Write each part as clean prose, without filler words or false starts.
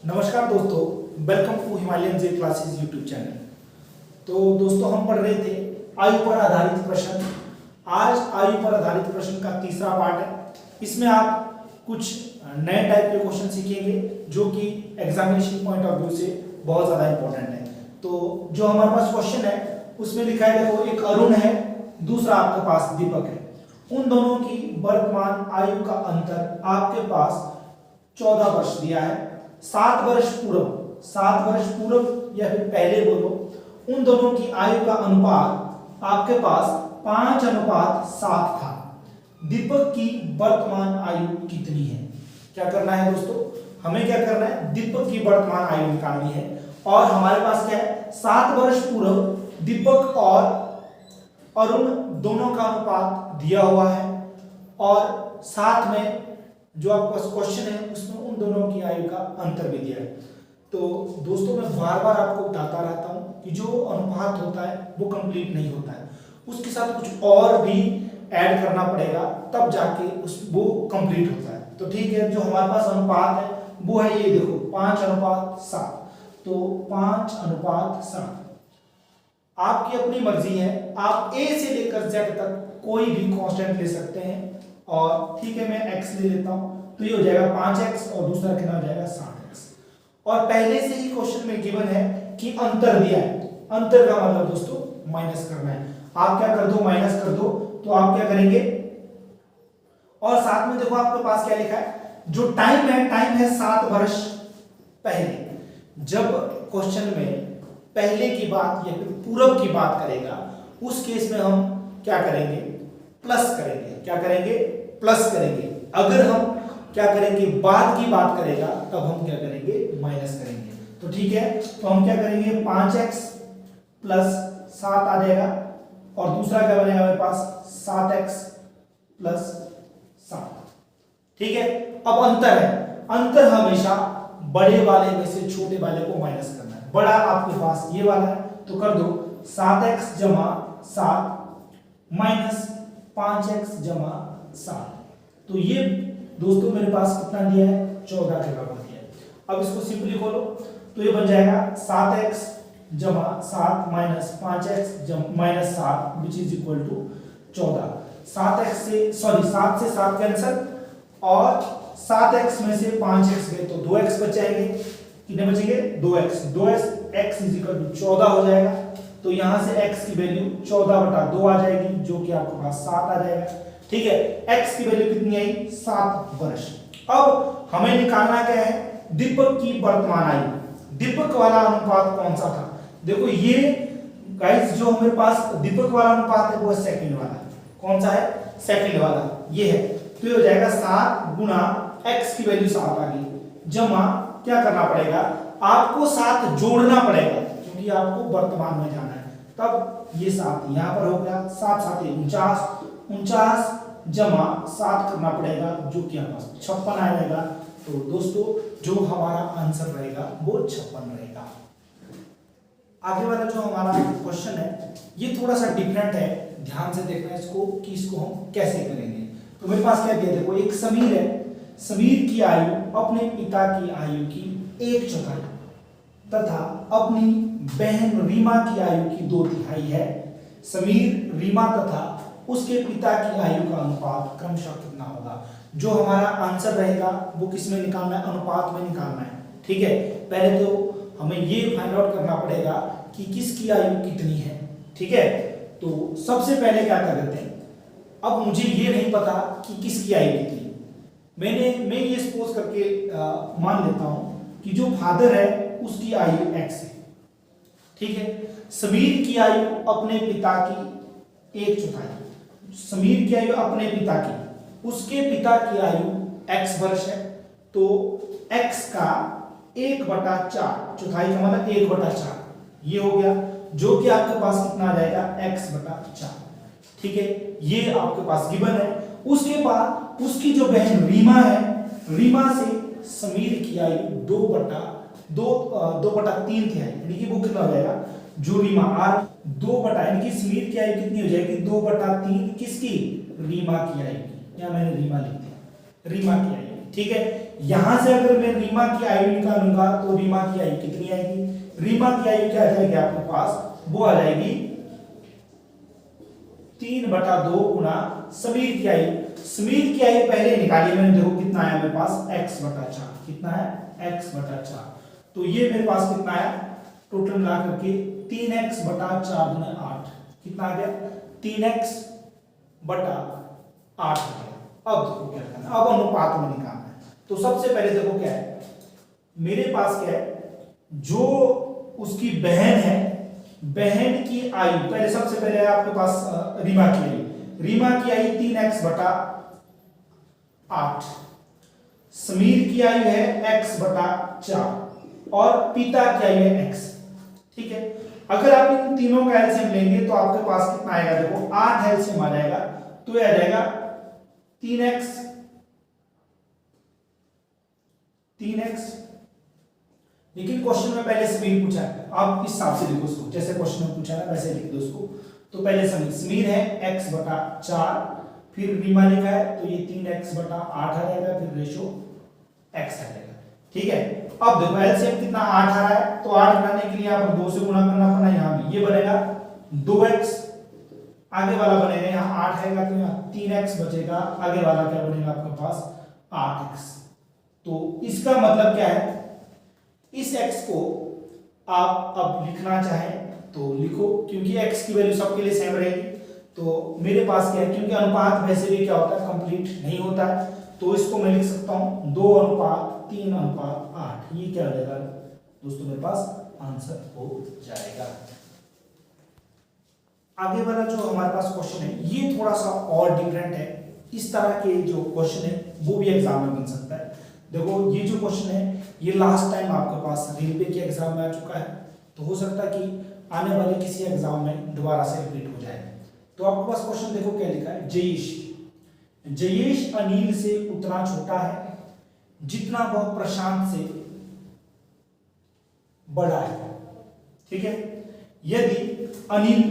नमस्कार दोस्तों, welcome to Himalayan J classes YouTube channel. तो दोस्तों हम पढ़ रहे थे आयु पर आधारित प्रश्न। आज आयु पर आधारित प्रश्न का तीसरा पार्ट है। इसमें आप कुछ नए टाइप के क्वेश्चन सीखेंगे जो कि एग्जामिनेशन पॉइंट ऑफ व्यू से बहुत ज़्यादा इंपॉर्टेंट है। तो जो हमारे पास क्वेश्चन है उसमें लिखा है, देखो एक अरुण है, दूसरा आपके पास दीपक है। उन दोनों की वर्तमान आयु का अंतर आपके पास 14 वर्ष दिया है। 7 वर्ष पूर्व या फिर पहले बोलो, उन दोनों की आयु का अनुपात आपके पास 5:7 था। दीपक की वर्तमान आयु कितनी है? क्या करना है दोस्तों, हमें क्या करना है, दीपक की वर्तमान आयु निकालनी है। और हमारे पास क्या है, 7 वर्ष पूर्व दीपक और अरुण दोनों का अनुपात दिया हुआ है और साथ में जो आपका क्वेश्चन है उसमें उन दोनों की आयु का अंतर भी दिया है। तो दोस्तों मैं बार बार आपको बताता रहता हूं कि जो अनुपात होता है वो कंप्लीट नहीं होता है, उसके साथ कुछ और भी ऐड करना पड़ेगा तब जाके वो कंप्लीट होता है। तो ठीक है, जो हमारे पास अनुपात है वो है ये देखो 5:7। तो 5:7 आपकी अपनी मर्जी है, आप ए से लेकर जेड तक कोई भी कांस्टेंट ले सकते हैं। और ठीक है, मैं x ले लेता हूं तो ये हो जाएगा 5x और दूसरा कितना हो जाएगा 7x। और पहले से ही क्वेश्चन में गिवन है कि अंतर दिया है। अंतर का मतलब दोस्तों माइनस करना है। आप क्या कर दो, माइनस कर दो। तो आप क्या करेंगे, और साथ में देखो आपके पास क्या लिखा है, जो टाइम है 7 वर्ष पहले। जब क्वेश्चन में पहले की बात या फिर पूर्व की बात करेगा उस केस में हम क्या करेंगे, प्लस करेंगे। क्या करेंगे, प्लस करेंगे। अगर हम क्या करेंगे, बाद की बात करेगा तब हम क्या करेंगे, माइनस करेंगे। तो ठीक है, तो हम क्या करेंगे, 5x प्लस 7 आ जाएगा और दूसरा क्या बनेगा हमारे पास 7x प्लस 7। ठीक है, अब अंतर है, अंतर हमेशा बड़े वाले में से छोटे वाले को माइनस करना है। बड़ा आपके पास ये वाला है तो कर दो 7x जमा 7 माइनस 5x जमा 7। तो ये दोस्तों मेरे पास कितना दिया है, 14 के बराबर दिया है। अब इसको सिंपली खोलो तो ये बन जाएगा 7x जमा 7 minus 5x minus 7 which is equal to 14। 7 से 7 कैंसिल और 7x में से 5x गए तो 2x बच जाएंगे। कितने बचेंगे, 2x x is equal to 14 हो जाएगा। तो यहां से x की वैल्यू 14/2 आ जाएगी जो कि आपके पास 7 आ जाएगा। ठीक है, x की वैल्यू कितनी आई, 7 वर्ष। अब हमें निकालना क्या है, दीपक की वर्तमान आयु। दीपक वाला अनुपात कौन सा था, देखो ये गाइस जो हमारे पास दीपक वाला अनुपात है वो है सेकंड वाला। कौन सा है, सेकंड वाला ये है। तो ये हो जाएगा 7 गुना x की वैल्यू 7 आ गई जमा क्या करना पड़ेगा, आपको 7 जोड़ना पड़ेगा क्योंकि आपको वर्तमान में जाना है। तब ये 7 यहां पर हो गया, 7 7 49 जमा 7 करना पड़ेगा जो कि हमारे पास 56 आ जाएगा। तो दोस्तों जो हमारा आंसर रहेगा वो 56 रहेगा। आगे वाला जो हमारा क्वेश्चन है ये थोड़ा सा डिफरेंट है, ध्यान से देखना इसको कि इसको हम कैसे करेंगे। तो मेरे पास क्या दिया, देखो एक समीर है, समीर की आयु अपने पिता की आयु की 1/4 तथा अपनी बहन रीमा की आयु की 2/3 है। समीर, रीमा तथा उसके पिता की आयु का अनुपात क्रमशः कितना होगा। जो हमारा आंसर रहेगा वो किस में निकालना है, अनुपात में निकालना है। ठीक है, पहले तो हमें ये फाइंड आउट करना पड़ेगा कि किसकी आयु कितनी है। ठीक है, तो सबसे पहले क्या कर देते हैं, अब मुझे ये नहीं पता कि किसकी आयु कितनी, मैं ये सपोज करके मान लेता हूं कि जो फादर है उसकी आयु x है। ठीक है, समीर की आयु अपने पिता की 1/4, समीर की आयु अपने पिता की, उसके पिता की आयु x वर्ष है। तो x का 1/4, चौथाई का मतलब 1/4 ये हो गया जो कि आपके पास कितना आ जाएगा, x/4। ठीक है, ये आपके पास गिवन है। उसके बाद उसकी जो बहन रीमा है, रीमा से समीर की आयु 2/3 है, यानी कि वो कितना हो जाएगा, जो रीमा आर 2 यानी कि समीर की आयु कितनी हो जाएगी, 2/3 किसकी, रीमा की आयु की। या मैंने रीमा लिख दिया, रीमा की आयु। ठीक है, यहां से अगर मैं रीमा की आयु निकालूंगा तो रीमा की आयु कितनी आएगी? रीमा की आयु क्या आ जाएगी आपके पास? वो आ जाएगी 3/2 गुना समीर की आयु। समीर की आयु पहले निकाली मैंने, देखो कितना आया मेरे पास? x/4। कितना है? x/4। तो ये मेरे पास कितना आया टोटल मिला करके? 3x/4 गुना 8। कितना आ गया? 3x/8 हो गया। अब देखो क्या करना है, अब अनुपात में निकालना है। तो सबसे पहले देखो क्या है मेरे पास, क्या है, जो उसकी बहन है, बहन की आयु पहले, सबसे पहले आपके पास रीमा की आयु। रीमा की आयु 3x/8, समीर की आयु है x/4 और पिता की आयु है x। ठीक है, अगर आप इन तीनों का एलसीएम लेंगे तो आपके पास कितना आएगा? देखो 8 एलसीएम आ जाएगा, तो ये आ जाएगा 3x। लेकिन क्वेश्चन में पहले समीर पूछा है, आप इस हिसाब से लिखो उसको, जैसे क्वेश्चन में पूछा है ना वैसे लिख दो उसको। तो पहले समीर है x/4, फिर रीमा लिखा है तो ये 3x/8 आ जाएगा, फिर रेशो x आ जाएगा। ठीक है, अब देखो एलसीएम कितना 8 आ रहा है, तो 8 बनाने के लिए यहाँ पर 2 से गुणा करना पड़ना। यहाँ भी ये बनेगा 2x, आगे वाला बनेगा यहाँ 8 आएगा तो यहाँ 3x बचेगा, आगे वाला क्या बनेगा आपके पास? 8x। तो इसका मतलब क्या है, इस x को आप अब लिखना चाहें तो लिखो, क्योंकि x की वैल्यू सबके लिए सेम रहेगी। तो मेरे पास क्या है, क्योंकि अनुपात वैसे भी क्या होता है, कंप्लीट नहीं होता है, तो इसको मैं लिख सकता हूं 2:3:8। ये क्या हो जाएगा दोस्तों? मेरे पास आंसर हो जाएगा। आगे वाला जो हमारे पास क्वेश्चन है ये थोड़ा सा और डिफरेंट है। इस तरह के जो क्वेश्चन है वो भी एग्जाम में बन सकता है। देखो ये जो क्वेश्चन है ये लास्ट टाइम आपके पास रेलवे के एग्जाम में आ चुका है, तो हो सकता है कि आने वाले किसी एग्जाम में दोबारा से रिपीट हो जाए। तो आपके पास क्वेश्चन देखो क्या लिखा है, जयेश अनिल से उतना छोटा है जितना वह प्रशांत से बड़ा है। ठीक है, यदि अनिल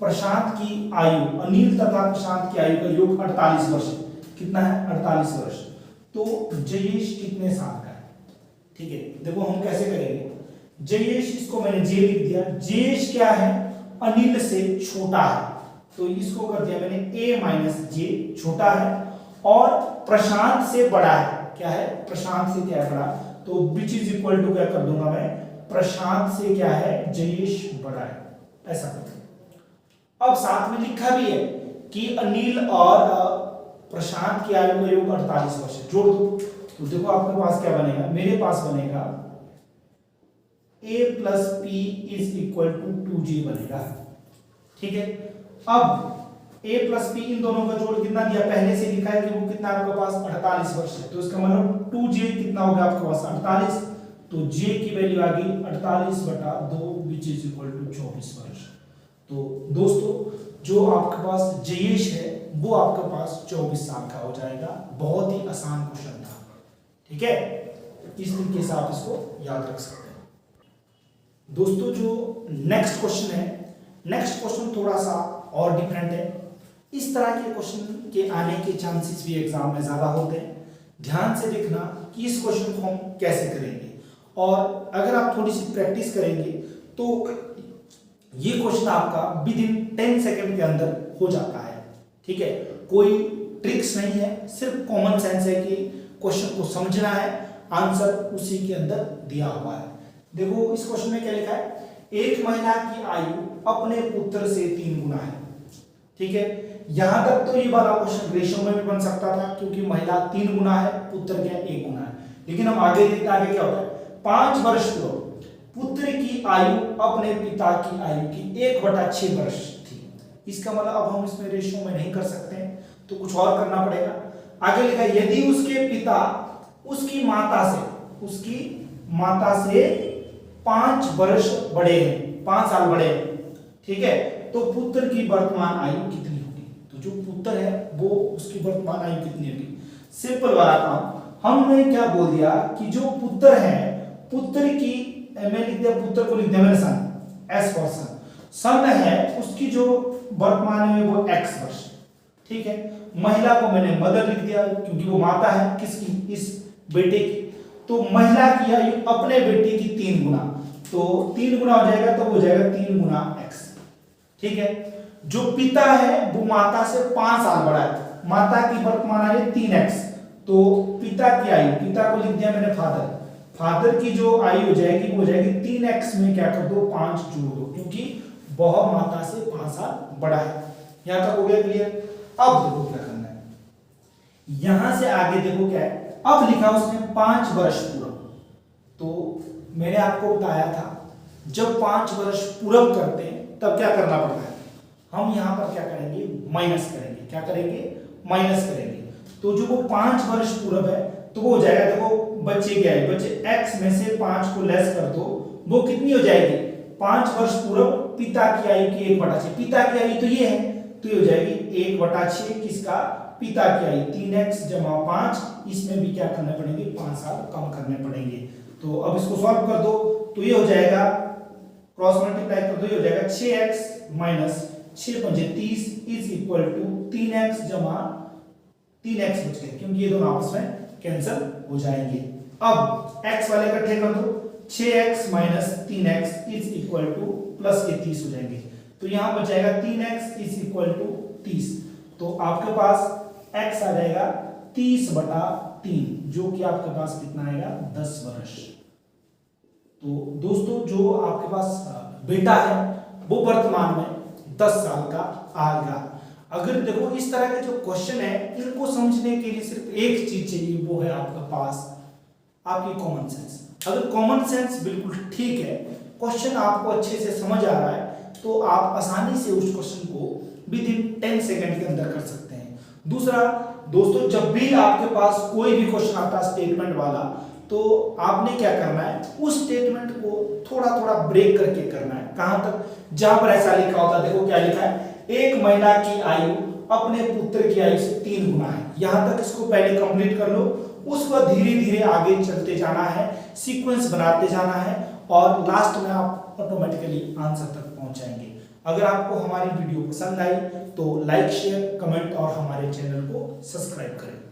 प्रशांत की आयु, अनिल तथा प्रशांत की आयु का योग 48 वर्ष, कितना है? 48 वर्ष, तो जयेश कितने साल का है? ठीक है, देखो हम कैसे करेंगे, जयेश, इसको मैंने जे लिख दिया, जयेश क्या है? अनिल से छोटा है, तो इसको कर दिया मैंने a - j, छोटा है, और प्रशांत से बड़ा है। क्या है? प्रशांत से क्या है? बड़ा। तो विच इज इक्वल टू क्या कर दूंगा मैं, प्रशांत से क्या है? जयेश बड़ा है, ऐसा कर। अब साथ में लिखा भी है कि अनिल और प्रशांत की आयु का योग 48 वर्ष है, जोड़ दो। तो देखो आपके पास क्या बनेगा, मेरे पास बनेगा a + p = 2j बनेगा। ठीक है, अब a + p इन दोनों का जोड़ कितना दिया, पहले से लिखा है कि वो कितना आपके पास 48 वर्ष है, तो इसका मतलब 2j कितना होगा आपके पास? 48। तो j की वैल्यू आ गई 48/2 विच इज इक्वल टू 24 वर्ष। तो दोस्तों जो आपके पास जयेश है वो आपके पास 24 साल का हो जाएगा। बहुत ही आसान क्वेश्चन था। ठीक है, इस तरीके से आप इसको याद रख सकते हैं। दोस्तों जो नेक्स्ट क्वेश्चन है, नेक्स्ट क्वेश्चन थोड़ा सा और डिफरेंट है। इस तरह के क्वेश्चन के आने के चांसेस भी एग्जाम में ज्यादा होते हैं। ध्यान से देखना कि इस क्वेश्चन को हम कैसे करेंगे, और अगर आप थोड़ी सी प्रैक्टिस करेंगे तो ये क्वेश्चन आपका विदिन 10 सेकंड के अंदर हो जाता है। ठीक है, कोई ट्रिक्स नहीं है, सिर्फ कॉमन सेंस है कि क्वेश्चन को समझना है, आंसर उसी के अंदर दिया हुआ है। देखो इस क्वेश्चन में क्या लिखा है, एक महिला की आयु अपने पुत्र से 3 गुना है। ठीक है, यहां तक तो ये वाला क्वेश्चन रेशो में भी बन सकता था, क्योंकि महिला 3 गुना है, पुत्र क्या 1 गुना है। लेकिन हम आगे देखते हैं आगे क्या होता है। 5 वर्ष पूर्व पुत्र की आयु अपने पिता की आयु की 1/6 वर्ष थी। इसका मतलब अब हम इसमें रेशो में नहीं कर सकते हैं, तो कुछ और करना पड़ेगा। आगे लिखा है यदि उसके पिता उसकी माता से 5 वर्ष बड़े हैं, 5 साल बड़े हैं। ठीक है, तो पुत्र की वर्तमान आयु कितनी होगी? तो जो पुत्र है वो उसकी वर्तमान आयु कितनी होगी? सिंपल वाला काम, हमने क्या बोल दिया कि जो पुत्र है, पुत्र की मैं लिख दिया, पुत्र को लिख दिया मैंने सन, एस फॉर सन। सन है उसकी जो वर्तमान है वो x वर्ष। ठीक है, महिला को मैंने मदर लिख दिया क्योंकि वो माता है किसकी, इस बेटे की, तो महिला की आयु अपने बेटे की 3 गुना, तो 3 गुना हो जाएगा तो हो जाएगा 3 गुना x। ठीक है, जो पिता है वो माता से 5 साल बड़ा है, माता की वर्तमान आयु 3x, तो पिता की आयु, पिता को लिख दिया मैंने फादर, फादर की जो आयु हो जाएगी वो हो जाएगी 3x में क्या कर दो 5 जोड़ दो, क्योंकि वह माता से 5 साल बड़ा है। यहां तक हो गया क्लियर। अब देखो क्या करना है, यहां से आगे देखो क्या है, अब लिखा उसने 5 वर्ष पूर्व, तो मैंने आपको बताया था जब 5 वर्ष पूर्व करते हैं तब क्या करना पड़ता है, हम यहां पर क्या करेंगे माइनस करेंगे, क्या करेंगे माइनस करेंगे, तो जो वो 5 वर्ष पूर्व है तो वो हो जाएगा, देखो बच्चे क्या है, बच्चे x में से 5 को लेस कर दो, वो कितनी हो जाएगी 5 वर्ष पूर्व पिता की आयु की 1/6, पिता की आयु तो ये है, तो ये हो जाएगी 1/6 किसका, पिता की आयु 3x जमा 5, इसमें भी क्या करने पड़ेंगे 5 साल कम करने पड़ेंगे। तो अब इसको सॉल्व कर दो, तो ये हो जाएगा क्रॉस मल्टीप्लाई कर दो, ये हो जाएगा 6x माइनस 6 पंजे 30 इज इक्वल टू 3x जमा 3x बच गए, क्योंकि ये दोनों आपस में कैंसिल हो जाएंगे। अब x वाले इकट्ठे कर दो, 6x minus 3x is equal two plus ये 30 हो जाएंगे, तो यहां पर जाएगा 3x इज इक्वल टू 30, तो आपके पास x आ जाएगा 30/3, जो कि आपके पास कितना आएगा 10 वर्ष। तो दोस्तों जो आपके पास बेटा है वो वर्तमान में 10 साल का आएगा। अगर देखो इस तरह के जो क्वेश्चन है इनको समझने के लिए सिर्फ एक चीज चाहिए, वो है आपके पास आपकी कॉमन सेंस। अगर कॉमन सेंस बिल्कुल ठीक है, क्वेश्चन आपको अच्छे से समझ आ रहा है, तो आप आसानी से उस क्वेश्चन को विद इन 10 सेकंड के अंदर कर सकते हैं। दूसरा दोस्तों, जब भी आपके पास कोई भी क्वेश्चन आता है स्टेटमेंट वाला, तो आपने क्या करना है, उस स्टेटमेंट को थोड़ा थोड़ा ब्रेक करके करना है। कहां तक, जहां पर ऐसा लिखा होता है, देखो क्या लिखा है, एक महिला की आयु अपने पुत्र की आयु से 3 गुना है, यहां तक इसको पहले कंप्लीट कर लो, उसको धीरे धीरे आगे चलते जाना है, सीक्वेंस बनाते जाना है, और लास्ट में आप ऑटोमेटिकली आंसर तक पहुंच जाएंगे। अगर आपको हमारी वीडियो पसंद आई तो लाइक शेयर कमेंट और हमारे चैनल को सब्सक्राइब करें।